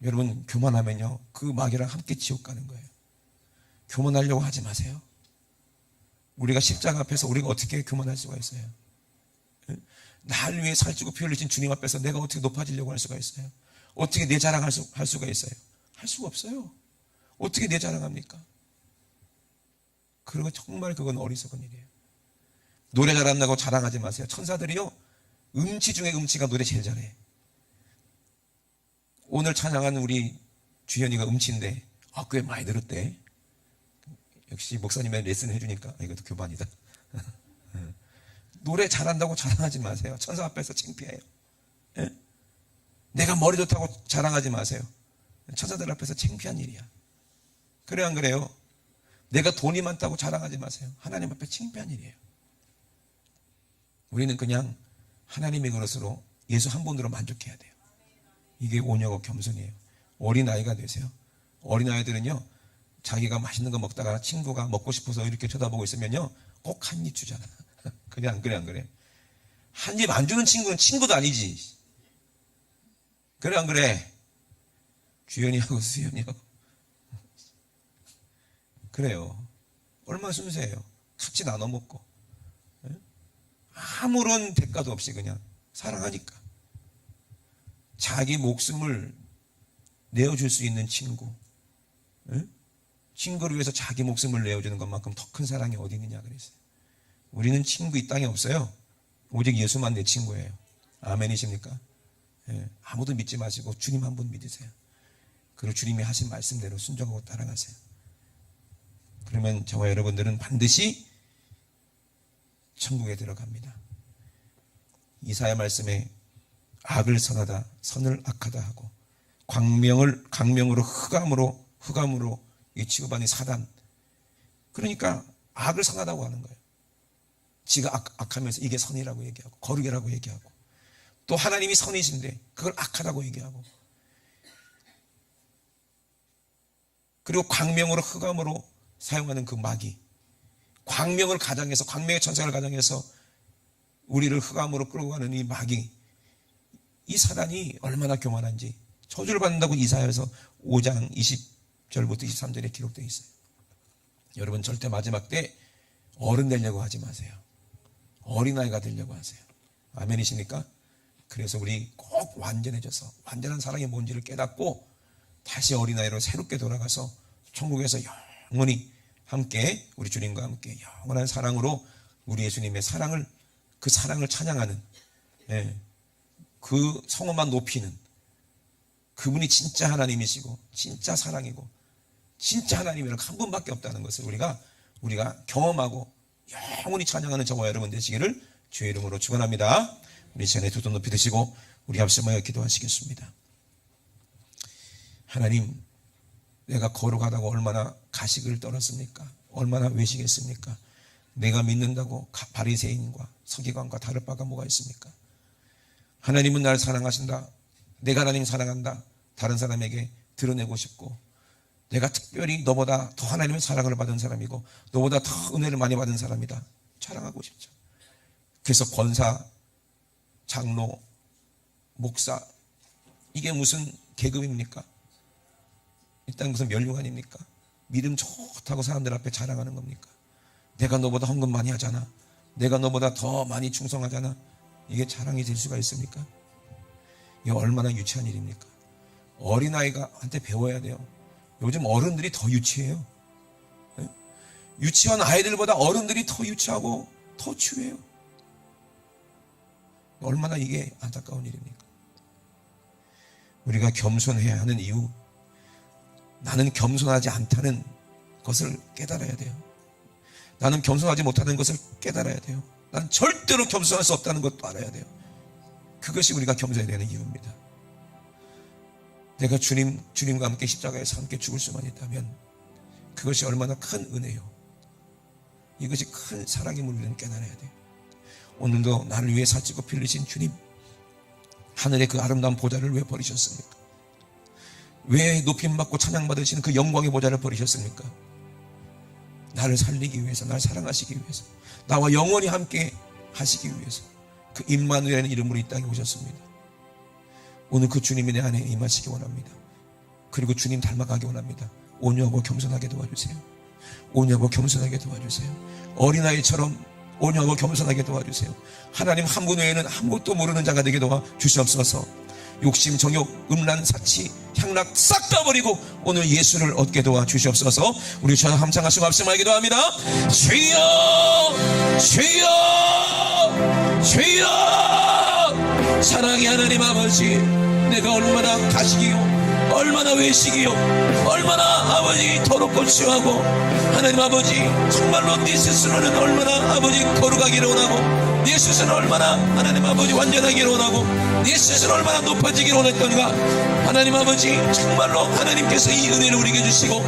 여러분, 교만하면요, 그 마귀랑 함께 지옥 가는 거예요. 교만하려고 하지 마세요. 우리가 십자가 앞에서 우리가 어떻게 교만할 수가 있어요? 나를 위해 살찌고 피 흘리신 주님 앞에서 내가 어떻게 높아지려고 할 수가 있어요? 어떻게 내 자랑할 수가 있어요? 할 수가 없어요. 어떻게 내 자랑합니까? 그리고 정말 그건 어리석은 일이에요. 노래 잘한다고 자랑하지 마세요. 천사들이요, 음치 중에 음치가 노래 제일 잘해. 오늘 찬양한 우리 주현이가 음치인데 꽤 많이 들었대. 역시 목사님의 레슨 해주니까 이것도 교반이다. 노래 잘한다고 자랑하지 마세요. 천사 앞에서 창피해요. 예? 내가 머리 좋다고 자랑하지 마세요. 천사들 앞에서 창피한 일이야. 그래 안 그래요? 내가 돈이 많다고 자랑하지 마세요. 하나님 앞에 창피한 일이에요. 우리는 그냥 하나님의 그릇으로 예수 한 분으로 만족해야 돼요. 이게 온유하고 겸손이에요. 어린아이가 되세요. 어린아이들은요, 자기가 맛있는 거 먹다가 친구가 먹고 싶어서 이렇게 쳐다보고 있으면요, 꼭 한 입 주잖아. 그래 안 그래 안 그래? 한 입 안 주는 친구는 친구도 아니지. 그래 안 그래? 주연이하고 수연이하고 그래요. 얼마나 순수해요. 같이 나눠 먹고, 아무런 대가도 없이 그냥 사랑하니까. 자기 목숨을 내어줄 수 있는 친구, 친구를 위해서 자기 목숨을 내어주는 것만큼 더 큰 사랑이 어디 있느냐 그랬어요. 우리는 친구 이 땅에 없어요. 오직 예수만 내 친구예요. 아멘이십니까? 아무도 믿지 마시고 주님 한 분 믿으세요. 그리고 주님이 하신 말씀대로 순종하고 따라가세요. 그러면 저와 여러분들은 반드시 천국에 들어갑니다. 이사야 말씀에 악을 선하다, 선을 악하다 하고, 강명으로 흑암으로 이 취급하는 사단. 그러니까 악을 선하다고 하는 거예요. 지가 악하면서 이게 선이라고 얘기하고, 거룩이라고 얘기하고, 또 하나님이 선이신데 그걸 악하다고 얘기하고, 그리고 광명으로 흑암으로 사용하는 그 마귀, 광명을 가장해서, 광명의 천사를 가장해서 우리를 흑암으로 끌고 가는 이 마귀, 이 사단이 얼마나 교만한지 저주를 받는다고 이사야서 5장 20절부터 23절에 기록되어 있어요. 여러분, 절대 마지막 때 어른 되려고 하지 마세요. 어린아이가 되려고 하세요. 아멘이십니까? 그래서 우리 꼭 완전해져서 완전한 사랑이 뭔지를 깨닫고 다시 어린아이로 새롭게 돌아가서 천국에서 영원히 함께 우리 주님과 함께 영원한 사랑으로 우리 예수님의 사랑을, 그 사랑을 찬양하는, 그 성호만 높이는 그분이 진짜 하나님이시고 진짜 사랑이고 진짜 하나님이란 한 분밖에 없다는 것을 우리가 경험하고 영원히 찬양하는 저와 여러분 되시기를 주의 이름으로 축원합니다. 우리 시간에 두 손 높이 드시고 우리 합심하여 기도하시겠습니다. 하나님, 내가 거룩하다고 얼마나 가식을 떨었습니까? 얼마나 외식했습니까? 내가 믿는다고 바리새인과 서기관과 다를 바가 뭐가 있습니까? 하나님은 나를 사랑하신다. 내가 하나님 사랑한다. 다른 사람에게 드러내고 싶고, 내가 특별히 너보다 더 하나님의 사랑을 받은 사람이고 너보다 더 은혜를 많이 받은 사람이다. 자랑하고 싶죠. 그래서 권사, 장로, 목사, 이게 무슨 계급입니까? 일단 무슨 멸류관입니까? 믿음 좋다고 사람들 앞에 자랑하는 겁니까? 내가 너보다 헌금 많이 하잖아. 내가 너보다 더 많이 충성하잖아. 이게 자랑이 될 수가 있습니까? 이게 얼마나 유치한 일입니까? 어린아이가 한테 배워야 돼요. 요즘 어른들이 더 유치해요. 네? 유치한 아이들보다 어른들이 더 유치하고 더 추해요. 얼마나 이게 안타까운 일입니까? 우리가 겸손해야 하는 이유, 나는 겸손하지 않다는 것을 깨달아야 돼요. 나는 겸손하지 못하는 것을 깨달아야 돼요. 난 절대로 겸손할 수 없다는 것도 알아야 돼요. 그것이 우리가 겸손해야 되는 이유입니다. 내가 주님과 함께 십자가에서 함께 죽을 수만 있다면 그것이 얼마나 큰 은혜요. 이것이 큰 사랑임을 우리는 깨달아야 돼요. 오늘도 나를 위해 살찌고 피 흘리신 주님, 하늘의 그 아름다운 보좌를 왜 버리셨습니까? 왜 높임받고 찬양받으시는 그 영광의 보좌를 버리셨습니까? 나를 살리기 위해서, 나를 사랑하시기 위해서, 나와 영원히 함께 하시기 위해서 그 임마누엘이라는 이름으로 이 땅에 오셨습니다. 오늘 그 주님이 내 안에 임하시기 원합니다. 그리고 주님 닮아가기 원합니다. 온유하고 겸손하게 도와주세요. 온유하고 겸손하게 도와주세요. 어린아이처럼 온유하고 겸손하게 도와주세요. 하나님 한 분 외에는 아무것도 모르는 자가 되게 도와주시옵소서. 욕심, 정욕, 음란, 사치, 향락 싹 다 버리고 오늘 예수를 얻게 도와주시옵소서. 우리 주여 함창하시고 합심하게 도합니다. 주여, 주여, 주여. 사랑의 하나님 아버지, 내가 얼마나 가식이요, 얼마나 외식이요, 얼마나 아버지 더럽고 취하고, 하나님 아버지 정말로 네 스스로는 얼마나 아버지 거룩하기를 원하고, 네 스스로는 얼마나 하나님 아버지 완전하기를 원하고, 네 스스로 얼마나 높아지기를 원했던가. 하나님 아버지 정말로 하나님께서 이 은혜를 우리에게 주시고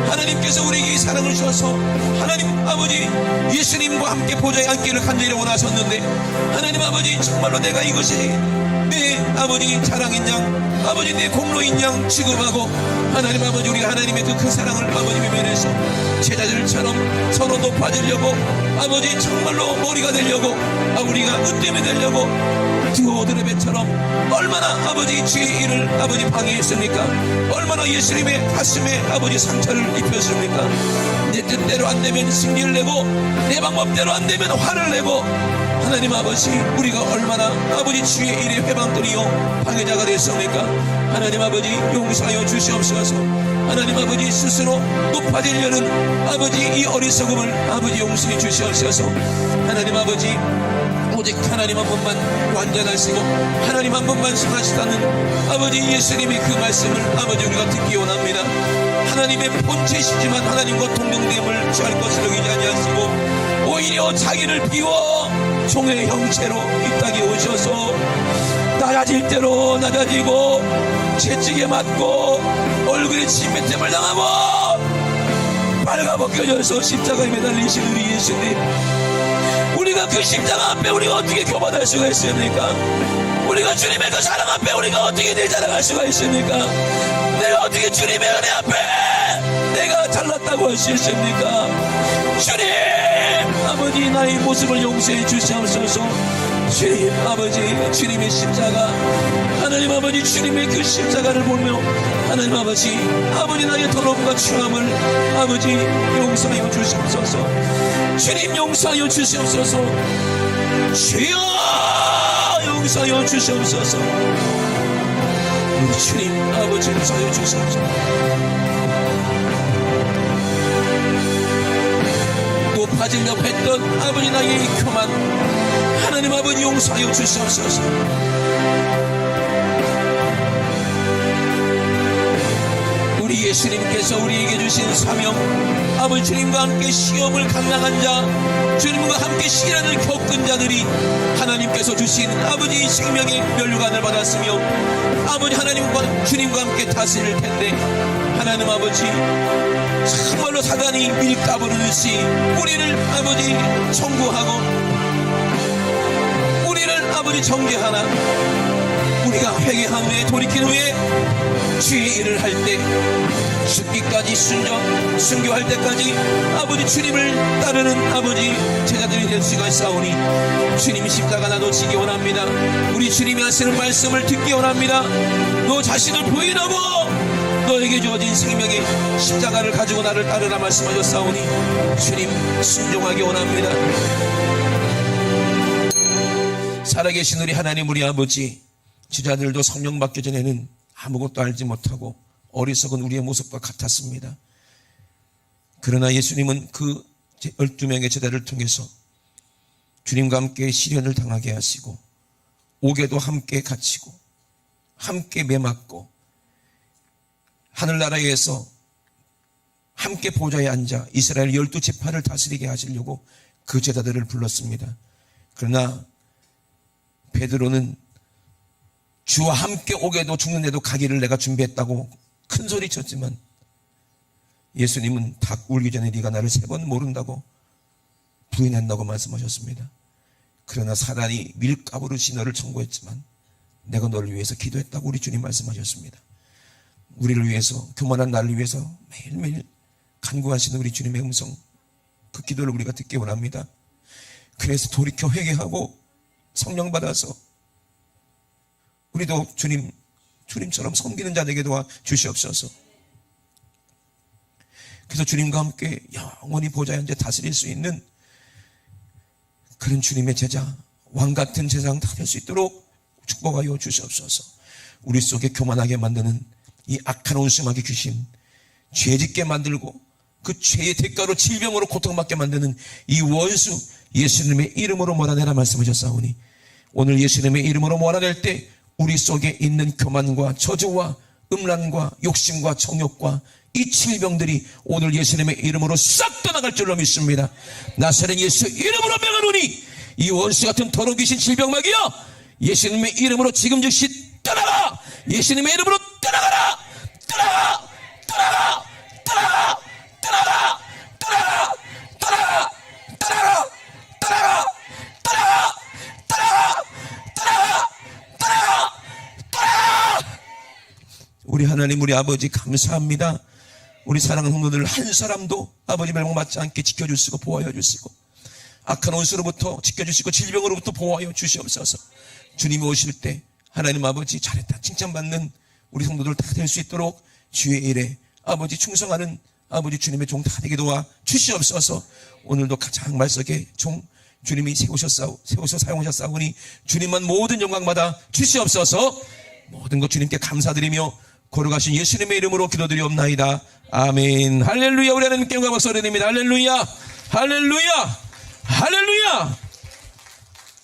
하나님께서 우리에게 이 사랑을 주셔서 하나님 아버지 예수님과 함께 보좌에 앉기를 간절히 원하셨는데, 하나님 아버지 정말로 내가 이것이 내 아버지 자랑인 양, 아버지 내 공로인 양 취급하고, 하나님 아버지 우리가 하나님의 그 큰 사랑을 아버지 외면해서 제자들처럼 서로 높아지려고, 아버지 정말로 머리가 되려고, 우리가 은됨이 되려고 디오드레베처럼 얼마나 아버지 주의 일을 아버지 방해했습니까? 얼마나 예수님의 가슴에 아버지 상처를 입혔습니까? 내 뜻대로 안 되면 승리를 내고, 내 방법대로 안 되면 화를 내고, 하나님 아버지 우리가 얼마나 아버지 주의 일의 회방거리요 방해자가 됐습니까? 하나님 아버지 용서하여 주시옵소서. 하나님 아버지 스스로 높아지려는 아버지 이 어리석음을 아버지 용서해 주시옵소서. 하나님 아버지 오직 하나님 한 분만 완전하시고 하나님 한 분만 선하시다는 아버지 예수님의 그 말씀을 아버지 우리가 듣기 원합니다. 하나님의 본체시지만 하나님과 동등됨을 취할 것을 여기지 아니하시고 오히려 자기를 비워 종의 형체로 이 땅에 오셔서 낮아질 대로 낮아지고 채찍에 맞고 얼굴에 침뱉음을 당하고 빨가벗겨져서 십자가에 매달리신 우리 예수님, 우리가 그 십자가 앞에 우리가 어떻게 교만할 수가 있습니까? 우리가 주님의 그 사랑 앞에 우리가 어떻게 내 자랑할 수가 있습니까? 내가 어떻게 주님의 은혜 앞에 내가 잘났다고 할 수 있습니까? 주님 아버지 나의 모습을 용서해 주시옵소서. 주님 아버지 주님의 십자가, 하나님 아버지 주님의 그 십자가를 보며 하나님 아버지 나의 더러움과 추함을 아버지 용서하여 주시옵소서. 주님 용서하여 주시옵소서. 주여 용서하여 주시옵소서. 우리 주님 아버지 용서하여 주시옵소서. 높아지려고 했던 아버지 나의 이 교만 하나님 아버지 용서하여 주시옵소서. 우리 예수님께서 우리에게 주신 사명, 아버지 주님과 함께 시험을 감당한 자, 주님과 함께 시련을 겪은 자들이 하나님께서 주신 아버지 생명의 면류관을 받았으며 아버지 하나님과 주님과 함께 다스릴 텐데, 하나님 아버지 정말로 사단이 밀가부르듯이 우리를 아버지 청구하고 우리를 아버지 정죄하나 우리가 회개한 후에 돌이킨 후에 주의 일을 할 때 죽기까지 순교할 때까지 아버지 주님을 따르는 아버지 제자들이 될 수가 있사오니 주님이 십자가 나도 지기 원합니다. 우리 주님이 하시는 말씀을 듣기 원합니다. 너 자신을 부인하고 너에게 주어진 생명의 십자가를 가지고 나를 따르라 말씀하셨사오니 주님 순종하기 원합니다. 살아계신 우리 하나님 우리 아버지, 제자들도 성령 받기 전에는 아무것도 알지 못하고 어리석은 우리의 모습과 같았습니다. 그러나 예수님은 그 12명의 제자를 통해서 주님과 함께 시련을 당하게 하시고 옥에도 함께 갇히고 함께 매맞고 하늘나라에서 함께 보좌에 앉아 이스라엘 12지파를 다스리게 하시려고 그 제자들을 불렀습니다. 그러나 베드로는 주와 함께 오게도 죽는데도 가기를 내가 준비했다고 큰 소리 쳤지만 예수님은 닭 울기 전에 네가 나를 3번 모른다고 부인한다고 말씀하셨습니다. 그러나 사단이 밀가부르시 너를 청구했지만 내가 너를 위해서 기도했다고 우리 주님 말씀하셨습니다. 우리를 위해서, 교만한 나를 위해서 매일매일 간구하시는 우리 주님의 음성, 그 기도를 우리가 듣기 원합니다. 그래서 돌이켜 회개하고 성령 받아서 우리도 주님처럼 섬기는 자 되게 도와 주시옵소서. 그래서 주님과 함께 영원히 보좌에 앉아 다스릴 수 있는 그런 주님의 제자, 왕같은 제사장 다 될 수 있도록 축복하여 주시옵소서. 우리 속에 교만하게 만드는 이 악한 온수마귀 귀신, 죄짓게 만들고 그 죄의 대가로 질병으로 고통받게 만드는 이 원수 예수님의 이름으로 몰아내라 말씀하셨사오니 오늘 예수님의 이름으로 몰아낼 때 우리 속에 있는 교만과 저주와 음란과 욕심과 정욕과 이 질병들이 오늘 예수님의 이름으로 싹 떠나갈 줄로 믿습니다. 나사렛 예수 이름으로 명하노니 이 원수 같은 더러운 귀신 질병마귀여 예수님의 이름으로 지금 즉시 떠나가! 예수님의 이름으로 떠나가라! 떠나가! 떠나가! 떠나가! 떠나가! 떠나가! 떠나가! 떠나가! 떠나가! 떠나가! 떠나가! 떠나가! 떠나가! 떠나가! 우리 하나님 우리 아버지 감사합니다. 우리 사랑하는 성도들 한 사람도 아버지 멸망받지 않게 지켜주시고 보호하여 주시고 악한 원수로부터 지켜주시고 질병으로부터 보호하여 주시옵소서. 주님이 오실 때 하나님 아버지 잘했다 칭찬받는 우리 성도들 다 될 수 있도록 주의 일에 아버지 충성하는 아버지 주님의 종 다 되게 도와 주시옵소서. 오늘도 가장 말석에 종 주님이 세우셔 사용하셨사오니 주님만 모든 영광받아 주시옵소서. 모든 것 주님께 감사드리며 거룩하신 예수님의 이름으로 기도드리옵나이다. 아멘. 할렐루야. 우리 하나님께 영광 박수 드립니다. 할렐루야. 할렐루야. 할렐루야.